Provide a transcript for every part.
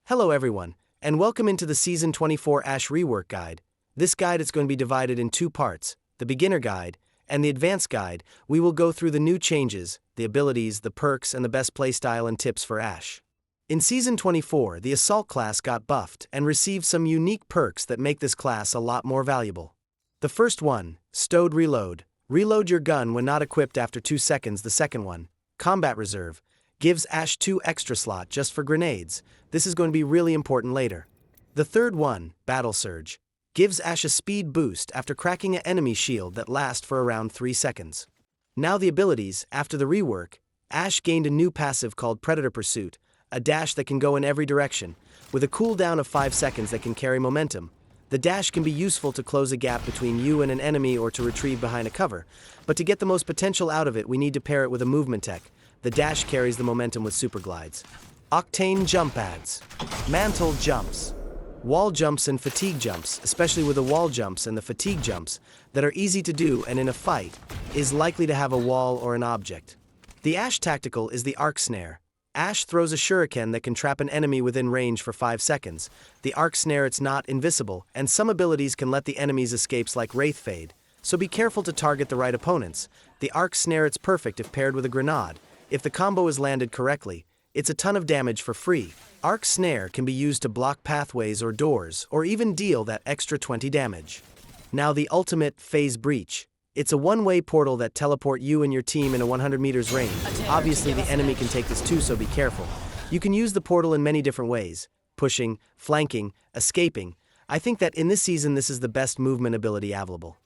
Hello everyone, and welcome into the Season 24 Ash Rework Guide. This guide is going to be divided in two parts, the Beginner Guide and the Advanced Guide. We will go through the new changes, the abilities, the perks, and the best playstyle and tips for Ash. In Season 24, the Assault class got buffed and received some unique perks that make this class a lot more valuable. The first one, Stowed Reload. Reload your gun when not equipped after 2 seconds. The second one, Combat Reserve, gives Ash 2 extra slot just for grenades. This is going to be really important later. The third one, Battle Surge, gives Ash a speed boost after cracking an enemy shield that lasts for around 3 seconds. Now the abilities. After the rework, Ash gained a new passive called Predator Pursuit, a dash that can go in every direction, with a cooldown of 5 seconds that can carry momentum. The dash can be useful to close a gap between you and an enemy or to retrieve behind a cover, but to get the most potential out of it we need to pair it with a movement tech. The dash carries the momentum with super glides. Octane Jump adds Mantle Jumps, Wall Jumps and Fatigue Jumps, especially with the wall jumps and the fatigue jumps that are easy to do and in a fight is likely to have a wall or an object. The Ash Tactical is the Arc Snare. Ash throws a shuriken that can trap an enemy within range for 5 seconds. The Arc Snare, it's not invisible, and some abilities can let the enemy's escapes like Wraith fade, so be careful to target the right opponents. The Arc Snare, it's perfect if paired with a grenade. If the combo is landed correctly, it's a ton of damage for free. Arc Snare can be used to block pathways or doors, or even deal that extra 20 damage. Now the ultimate Phase Breach. It's a one-way portal that teleport you and your team in a 100 meters range. Obviously the enemy can take this too, so be careful. You can use the portal in many different ways: pushing, flanking, escaping. I think that in this season this is the best movement ability available.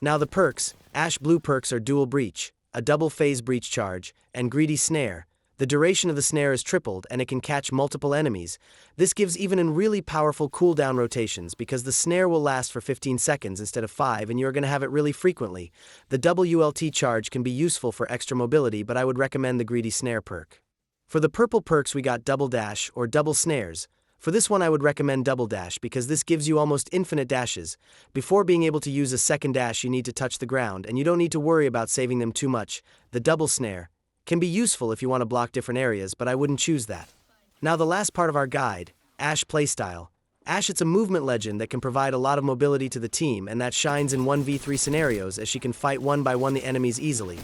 Now the perks. Ash Blue perks are Dual Breach, a double phase breach charge, and Greedy Snare. The duration of the snare is tripled and it can catch multiple enemies. This gives even in really powerful cooldown rotations because the snare will last for 15 seconds instead of 5 and you're going to have it really frequently. The double ULT charge can be useful for extra mobility, but I would recommend the Greedy Snare perk. For the purple perks we got Double Dash or Double Snares. For this one I would recommend Double Dash because this gives you almost infinite dashes. Before being able to use a second dash you need to touch the ground and you don't need to worry about saving them too much. The Double Snare can be useful if you want to block different areas, but I wouldn't choose that. Now the last part of our guide, Ash Playstyle. Ash, it's a movement legend that can provide a lot of mobility to the team, and that shines in 1v3 scenarios as she can fight one by one the enemies easily.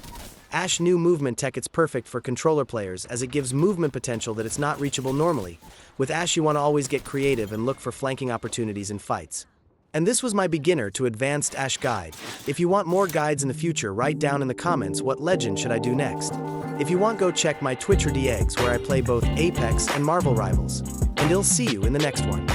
Ash new movement tech, it's perfect for controller players as it gives movement potential that it's not reachable normally. With Ash you want to always get creative and look for flanking opportunities in fights. And this was my beginner to advanced Ash guide. If you want more guides in the future, write down in the comments what legend should I do next. If you want, go check my Twitch or DX where I play both Apex and Marvel Rivals. And I'll see you in the next one.